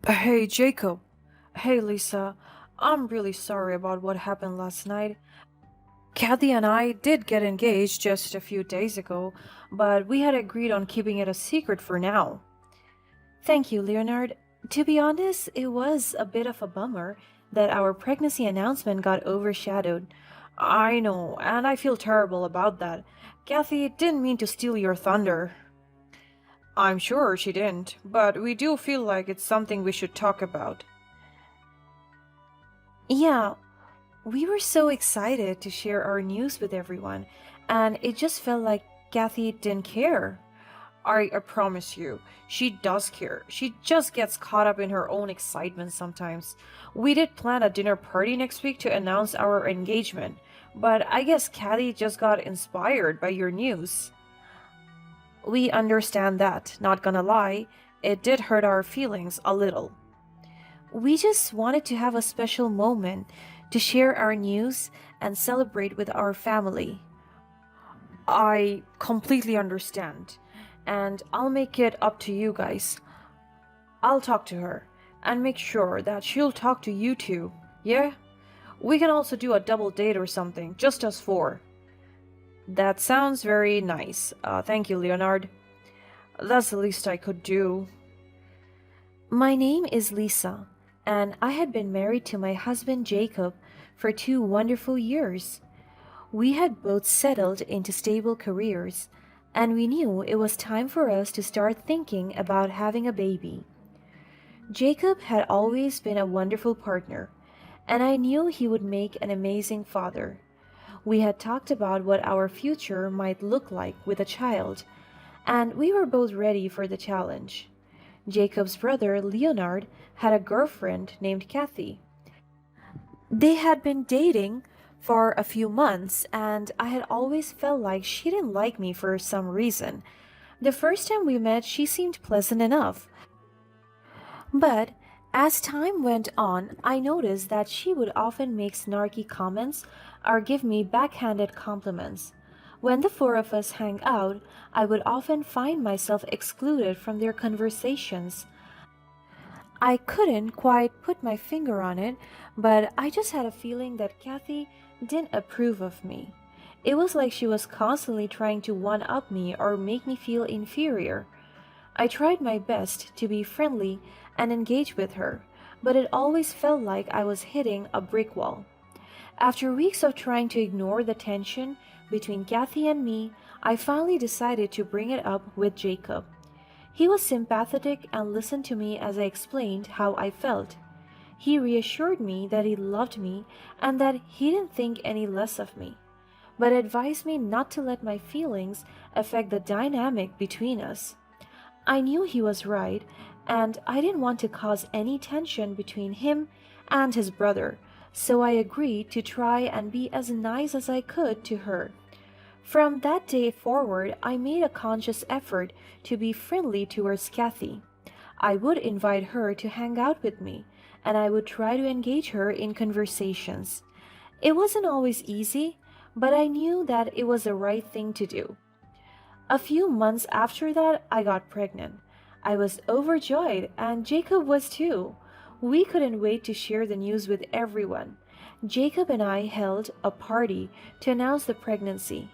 Hey, Jacob. Hey, Lisa. I'm really sorry about what happened last night. Kathy and I did get engaged just a few days ago, but we had agreed on keeping it a secret for now. Thank you, Leonard. To be honest, it was a bit of a bummer that our pregnancy announcement got overshadowed. I know, and I feel terrible about that. Kathy didn't mean to steal your thunder. I'm sure she didn't, but we do feel like it's something we should talk about. Yeah, we were so excited to share our news with everyone, and it just felt like Kathy didn't care. I promise you, she does care. She just gets caught up in her own excitement sometimes. We did plan a dinner party next week to announce our engagement, but I guess Kathy just got inspired by your news. We understand that, not gonna lie, it did hurt our feelings a little. We just wanted to have a special moment to share our news and celebrate with our family. I completely understand, and I'll make it up to you guys. I'll talk to her and make sure that she'll talk to you too. Yeah? We can also do a double date or something, just us four. That sounds very nice. Thank you, Leonard. That's the least I could do. My name is Lisa, and I had been married to my husband Jacob for 2 wonderful years. We had both settled into stable careers, and we knew it was time for us to start thinking about having a baby. Jacob had always been a wonderful partner, and I knew he would make an amazing father. We had talked about what our future might look like with a child, and we were both ready for the challenge. Jacob's brother, Leonard, had a girlfriend named Kathy. They had been dating for a few months, and I had always felt like she didn't like me for some reason. The first time we met, she seemed pleasant enough, but as time went on, I noticed that she would often make snarky comments or give me backhanded compliments. When the four of us hang out, I would often find myself excluded from their conversations. I couldn't quite put my finger on it, but I just had a feeling that Kathy didn't approve of me. It was like she was constantly trying to one up me or make me feel inferior. I tried my best to be friendly and engage with her, but it always felt like I was hitting a brick wall. After weeks of trying to ignore the tension between Kathy and me, I finally decided to bring it up with Jacob. He was sympathetic and listened to me as I explained how I felt. He reassured me that he loved me and that he didn't think any less of me, but advised me not to let my feelings affect the dynamic between us. I knew he was right, and I didn't want to cause any tension between him and his brother, so I agreed to try and be as nice as I could to her. From that day forward, I made a conscious effort to be friendly towards Kathy. I would invite her to hang out with me, and I would try to engage her in conversations. It wasn't always easy, but I knew that it was the right thing to do. A few months after that, I got pregnant. I was overjoyed, and Jacob was too. We couldn't wait to share the news with everyone. Jacob and I held a party to announce the pregnancy.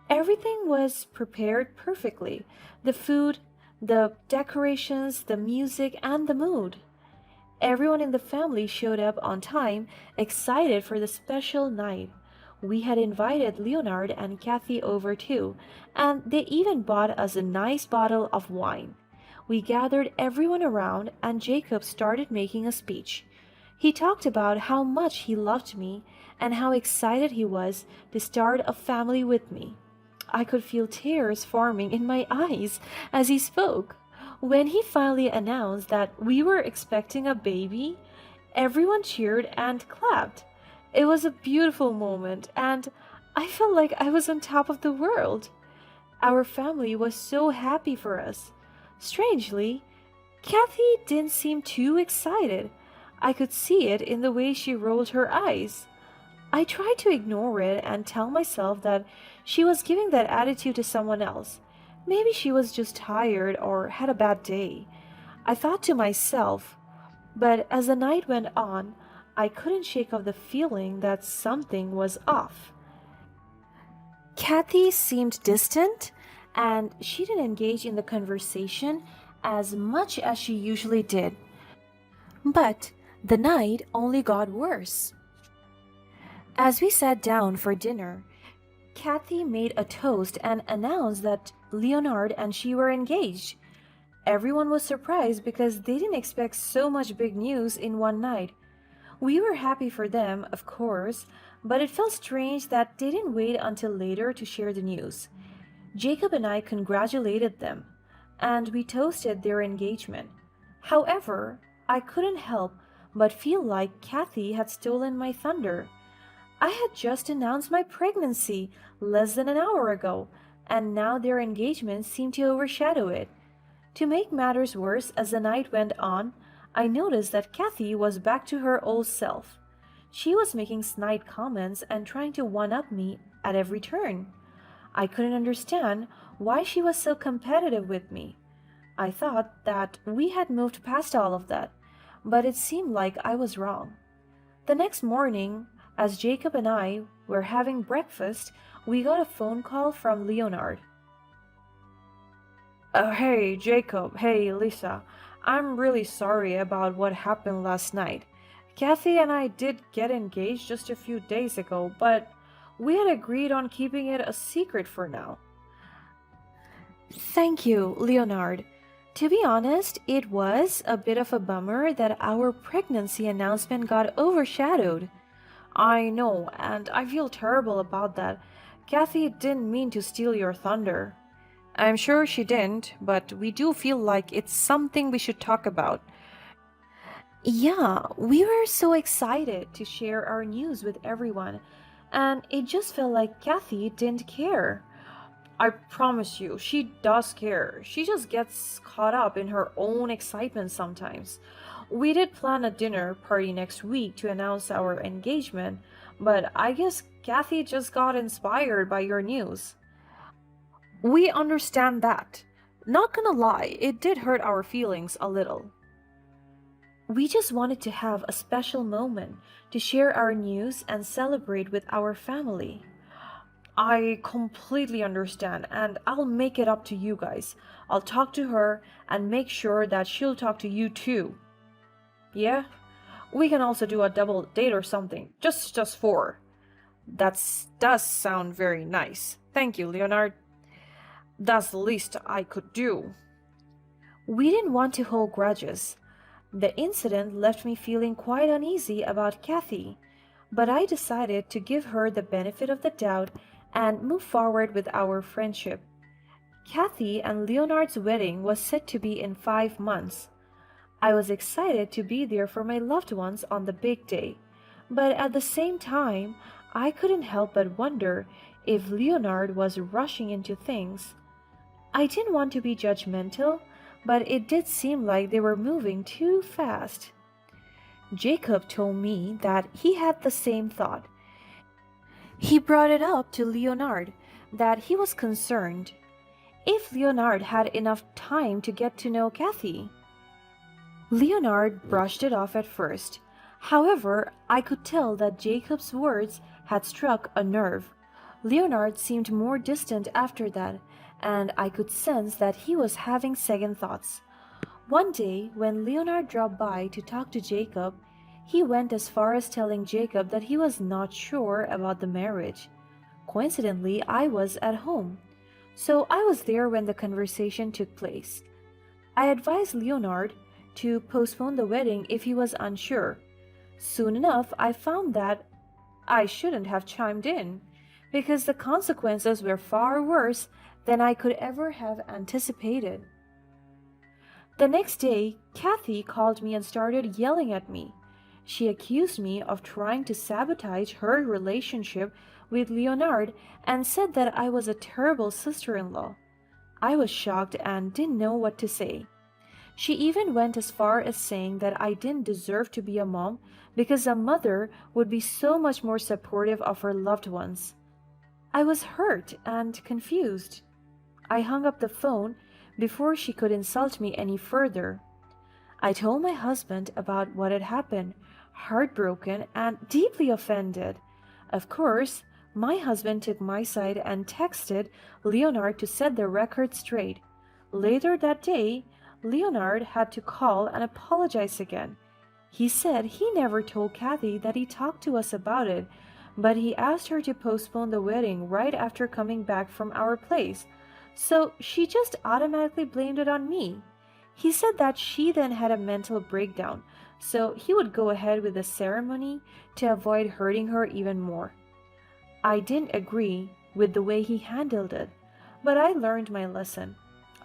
Everything was prepared perfectly: the food, the decorations, the music, and the mood. Everyone in the family showed up on time, excited for the special night. We had invited Leonard and Kathy over too, and they even bought us a nice bottle of wine. We gathered everyone around, and Jacob started making a speech. He talked about how much he loved me and how excited he was to start a family with me. I could feel tears forming in my eyes as he spoke. When he finally announced that we were expecting a baby, everyone cheered and clapped. It was a beautiful moment, and I felt like I was on top of the world. Our family was so happy for us. Strangely, Kathy didn't seem too excited. I could see it in the way she rolled her eyes. I tried to ignore it and tell myself that she was giving that attitude to someone else. Maybe she was just tired or had a bad day. I thought to myself, But as the night went on, I couldn't shake off the feeling that something was off. Kathy seemed distant, and she didn't engage in the conversation as much as she usually did. But the night only got worse. As we sat down for dinner, Kathy made a toast and announced that Leonard and she were engaged. Everyone was surprised because they didn't expect so much big news in one night. We were happy for them, of course, but it felt strange that they didn't wait until later to share the news. Jacob and I congratulated them, and we toasted their engagement. However, I couldn't help but feel like Kathy had stolen my thunder. I had just announced my pregnancy less than an hour ago, and now their engagement seemed to overshadow it. To make matters worse, as the night went on, I noticed that Kathy was back to her old self. She was making snide comments and trying to one-up me at every turn. I couldn't understand why she was so competitive with me. I thought that we had moved past all of that, but it seemed like I was wrong. The next morning, as Jacob and I were having breakfast, we got a phone call from Leonard. Hey, Jacob. Hey, Lisa. I'm really sorry about what happened last night. Kathy and I did get engaged just a few days ago, but we had agreed on keeping it a secret for now. Thank you, Leonard. To be honest, it was a bit of a bummer that our pregnancy announcement got overshadowed. I know, and I feel terrible about that. Kathy didn't mean to steal your thunder. I'm sure she didn't, but we do feel like it's something we should talk about. Yeah, we were so excited to share our news with everyone, and it just felt like Kathy didn't care. I promise you, she does care. She just gets caught up in her own excitement sometimes. We did plan a dinner party next week to announce our engagement, but I guess Kathy just got inspired by your news. We understand that. Not gonna lie, it did hurt our feelings a little. We just wanted to have a special moment to share our news and celebrate with our family. I completely understand, and I'll make it up to you guys. I'll talk to her and make sure that she'll talk to you too. Yeah? We can also do a double date or something. Just four. That does sound very nice. Thank you, Leonard. That's the least I could do. We didn't want to hold grudges. The incident left me feeling quite uneasy about Kathy, but I decided to give her the benefit of the doubt and move forward with our friendship. Kathy and Leonard's wedding was set to be in 5 months. I was excited to be there for my loved ones on the big day, but at the same time, I couldn't help but wonder if Leonard was rushing into things. I didn't want to be judgmental, but it did seem like they were moving too fast. Jacob told me that he had the same thought. He brought it up to Leonard that he was concerned if Leonard had enough time to get to know Kathy. Leonard brushed it off at first. However, I could tell that Jacob's words had struck a nerve. Leonard seemed more distant after that, and I could sense that he was having second thoughts. One day, when Leonard dropped by to talk to Jacob, he went as far as telling Jacob that he was not sure about the marriage. Coincidentally, I was at home, so I was there when the conversation took place. I advised Leonard to postpone the wedding if he was unsure. Soon enough, I found that I shouldn't have chimed in, because the consequences were far worse than I could ever have anticipated. The next day, Kathy called me and started yelling at me. She accused me of trying to sabotage her relationship with Leonard and said that I was a terrible sister-in-law. I was shocked and didn't know what to say. She even went as far as saying that I didn't deserve to be a mom because a mother would be so much more supportive of her loved ones. I was hurt and confused. I hung up the phone before she could insult me any further. I told my husband about what had happened, heartbroken and deeply offended. Of course, my husband took my side and texted Leonard to set the record straight. Later that day, Leonard had to call and apologize again. He said he never told Kathy that he talked to us about it, but he asked her to postpone the wedding right after coming back from our place, so she just automatically blamed it on me. He said that she then had a mental breakdown, so he would go ahead with the ceremony to avoid hurting her even more. I didn't agree with the way he handled it, but I learned my lesson.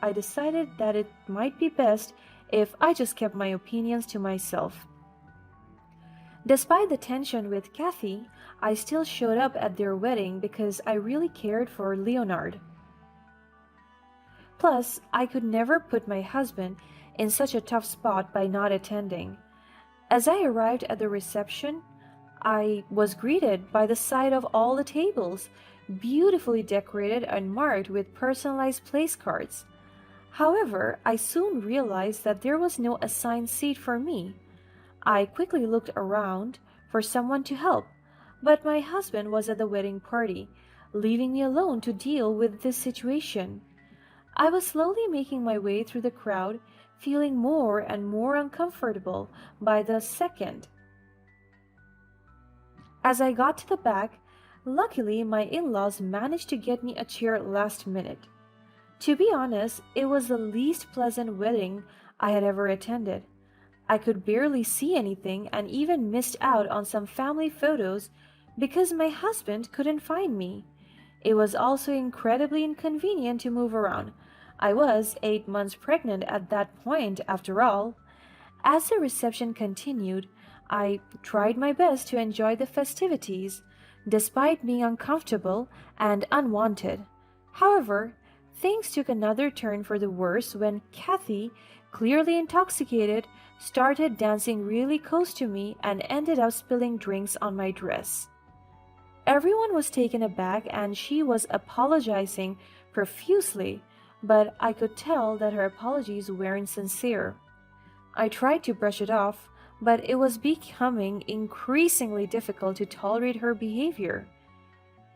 I decided that it might be best if I just kept my opinions to myself. Despite the tension with Kathy, I still showed up at their wedding because I really cared for Leonard. Plus, I could never put my husband in such a tough spot by not attending. As I arrived at the reception, I was greeted by the sight of all the tables, beautifully decorated and marked with personalized place cards. However, I soon realized that there was no assigned seat for me. I quickly looked around for someone to help, but my husband was at the wedding party, leaving me alone to deal with this situation. I was slowly making my way through the crowd, feeling more and more uncomfortable by the second. As I got to the back, luckily my in-laws managed to get me a chair last minute. To be honest, it was the least pleasant wedding I had ever attended. I could barely see anything and even missed out on some family photos because my husband couldn't find me. It was also incredibly inconvenient to move around. I was 8 months pregnant at that point, after all. As the reception continued, I tried my best to enjoy the festivities, despite being uncomfortable and unwanted. However, things took another turn for the worse when Kathy, clearly intoxicated, started dancing really close to me and ended up spilling drinks on my dress. Everyone was taken aback and she was apologizing profusely, but I could tell that her apologies weren't sincere. I tried to brush it off, but it was becoming increasingly difficult to tolerate her behavior.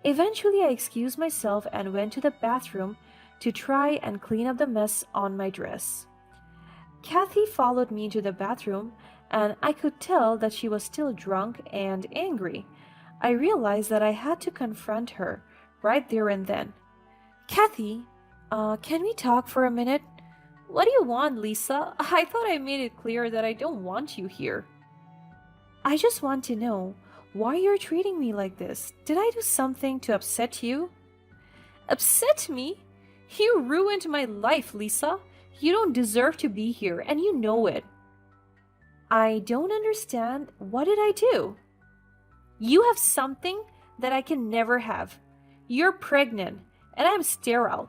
Eventually, I excused myself and went to the bathroom to try and clean up the mess on my dress. Kathy followed me into the bathroom, and I could tell that she was still drunk and angry. I realized that I had to confront her right there and then. Kathy, can we talk for a minute? What do you want, Lisa? I thought I made it clear that I don't want you here. I just want to know why you're treating me like this. Did I do something to upset you? Upset me? You ruined my life, Lisa. You don't deserve to be here, and you know it. I don't understand. What did I do? You have something that I can never have. You're pregnant, and I'm sterile.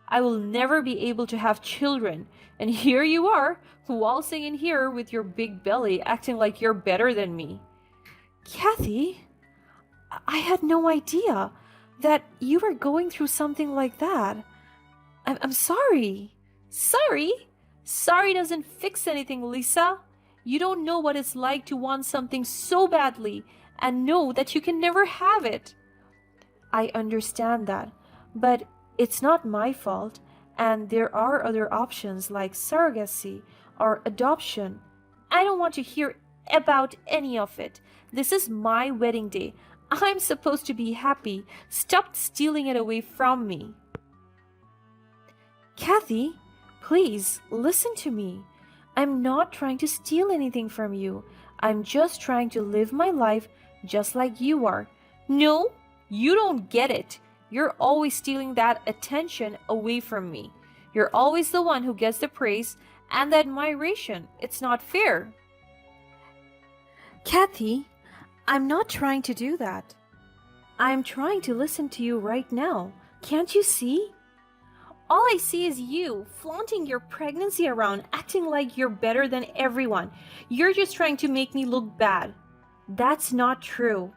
I will never be able to have children, and here you are, waltzing in here with your big belly, acting like you're better than me. Kathy, I had no idea that you were going through something like that. I'm sorry. Sorry? Sorry doesn't fix anything, Lisa. You don't know what it's like to want something so badly and know that you can never have it. I understand that, but it's not my fault, and there are other options like surrogacy or adoption. I don't want to hear about any of it. This is my wedding day. I'm supposed to be happy. Stop stealing it away from me. Kathy, please listen to me. I'm not trying to steal anything from you. I'm just trying to live my life just like you are. No, you don't get it. You're always stealing that attention away from me. You're always the one who gets the praise and the admiration. It's not fair. Kathy, I'm not trying to do that. I'm trying to listen to you right now. Can't you see? All I see is you flaunting your pregnancy around, acting like you're better than everyone. You're just trying to make me look bad. That's not true.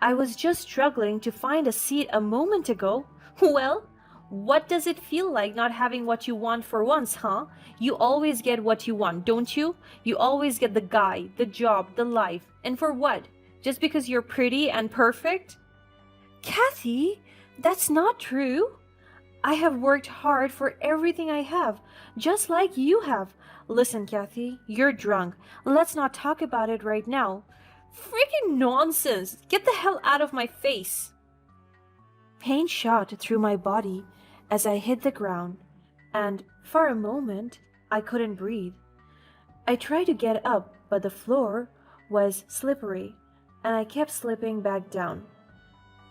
I was just struggling to find a seat a moment ago. Well, What does it feel like not having what you want for once, huh? You always get what you want, don't you? You always get the guy, the job, the life. And for what? Just because you're pretty and perfect? Kathy, that's not true. I have worked hard for everything I have, just like you have. Listen, Kathy, you're drunk. Let's not talk about it right now. Freaking nonsense! Get the hell out of my face! Pain shot through my body as I hit the ground, and for a moment, I couldn't breathe. I tried to get up, but the floor was slippery, and I kept slipping back down.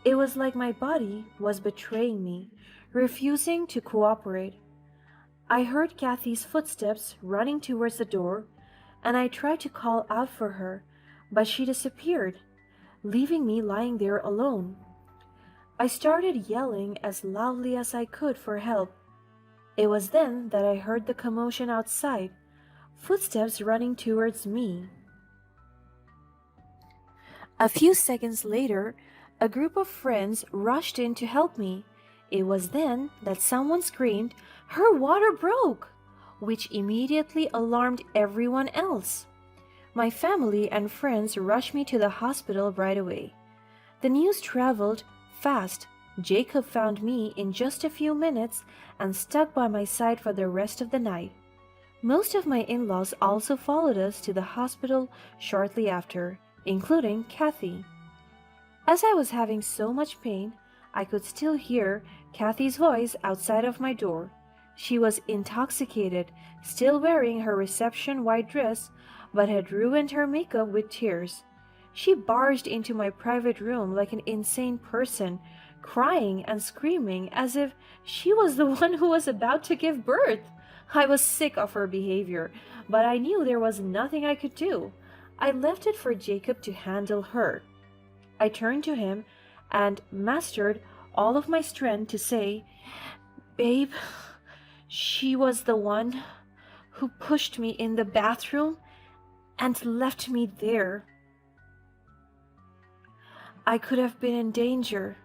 It was like my body was betraying me, refusing to cooperate. I heard Kathy's footsteps running towards the door, and I tried to call out for her, but she disappeared, leaving me lying there alone. I started yelling as loudly as I could for help. It was then that I heard the commotion outside, footsteps running towards me. A few seconds later, a group of friends rushed in to help me. It was then that someone screamed, "Her water broke!" which immediately alarmed everyone else. My family and friends rushed me to the hospital right away. The news traveled fast. Jacob found me in just a few minutes and stuck by my side for the rest of the night. Most of my in-laws also followed us to the hospital shortly after, including Kathy. As I was having so much pain, I could still hear Kathy's voice outside of my door. She was intoxicated, still wearing her reception white dress, but had ruined her makeup with tears. She barged into my private room like an insane person, crying and screaming as if she was the one who was about to give birth. I was sick of her behavior, but I knew there was nothing I could do. I left it for Jacob to handle her. I turned to him and mustered all of my strength to say, "Babe, she was the one who pushed me in the bathroom and left me there. I could have been in danger."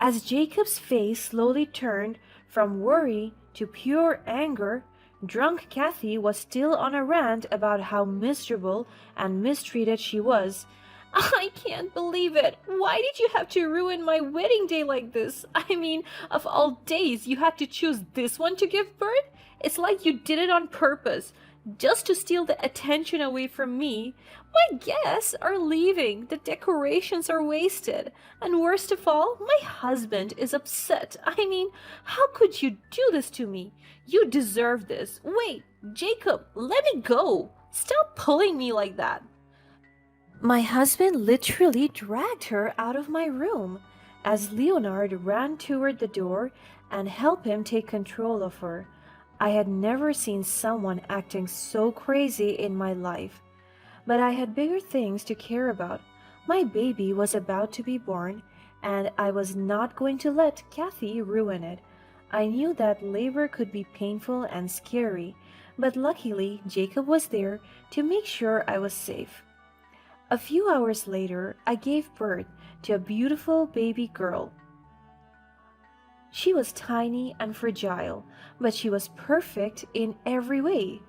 As Jacob's face slowly turned from worry to pure anger, drunk Kathy was still on a rant about how miserable and mistreated she was. "I can't believe it. Why did you have to ruin my wedding day like this? I mean, of all days, you had to choose this one to give birth? It's like you did it on purpose, just to steal the attention away from me. My guests are leaving, the decorations are wasted, and worst of all, my husband is upset. I mean, how could you do this to me? You deserve this. Wait, Jacob, let me go. Stop pulling me like that." My husband literally dragged her out of my room as Leonard ran toward the door and helped him take control of her. I had never seen someone acting so crazy in my life. But I had bigger things to care about. My baby was about to be born, and I was not going to let Kathy ruin it. I knew that labor could be painful and scary, but luckily Jacob was there to make sure I was safe. A few hours later, I gave birth to a beautiful baby girl. She was tiny and fragile, but she was perfect in every way.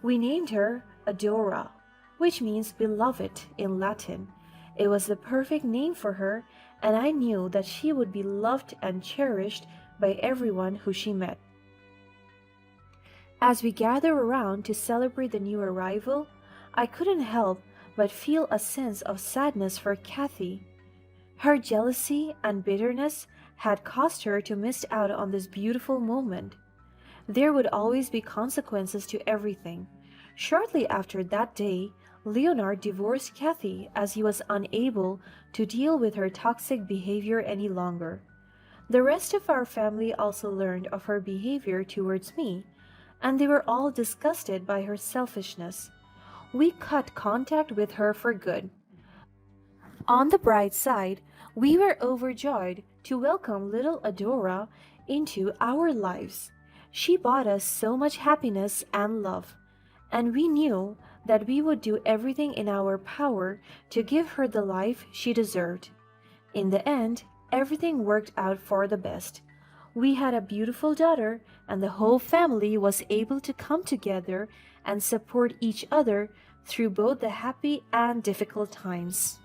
We named her Adora, which means beloved in Latin. It was the perfect name for her, and I knew that she would be loved and cherished by everyone who she met. As we gathered around to celebrate the new arrival, I couldn't help but feel a sense of sadness for Kathy. Her jealousy and bitterness had caused her to miss out on this beautiful moment. There would always be consequences to everything. Shortly after that day, Leonard divorced Kathy as he was unable to deal with her toxic behavior any longer. The rest of our family also learned of her behavior towards me, and they were all disgusted by her selfishness. We cut contact with her for good. On the bright side, we were overjoyed to welcome little Adora into our lives. She brought us so much happiness and love, and we knew that we would do everything in our power to give her the life she deserved. In the end, everything worked out for the best. We had a beautiful daughter, and the whole family was able to come together and support each other through both the happy and difficult times.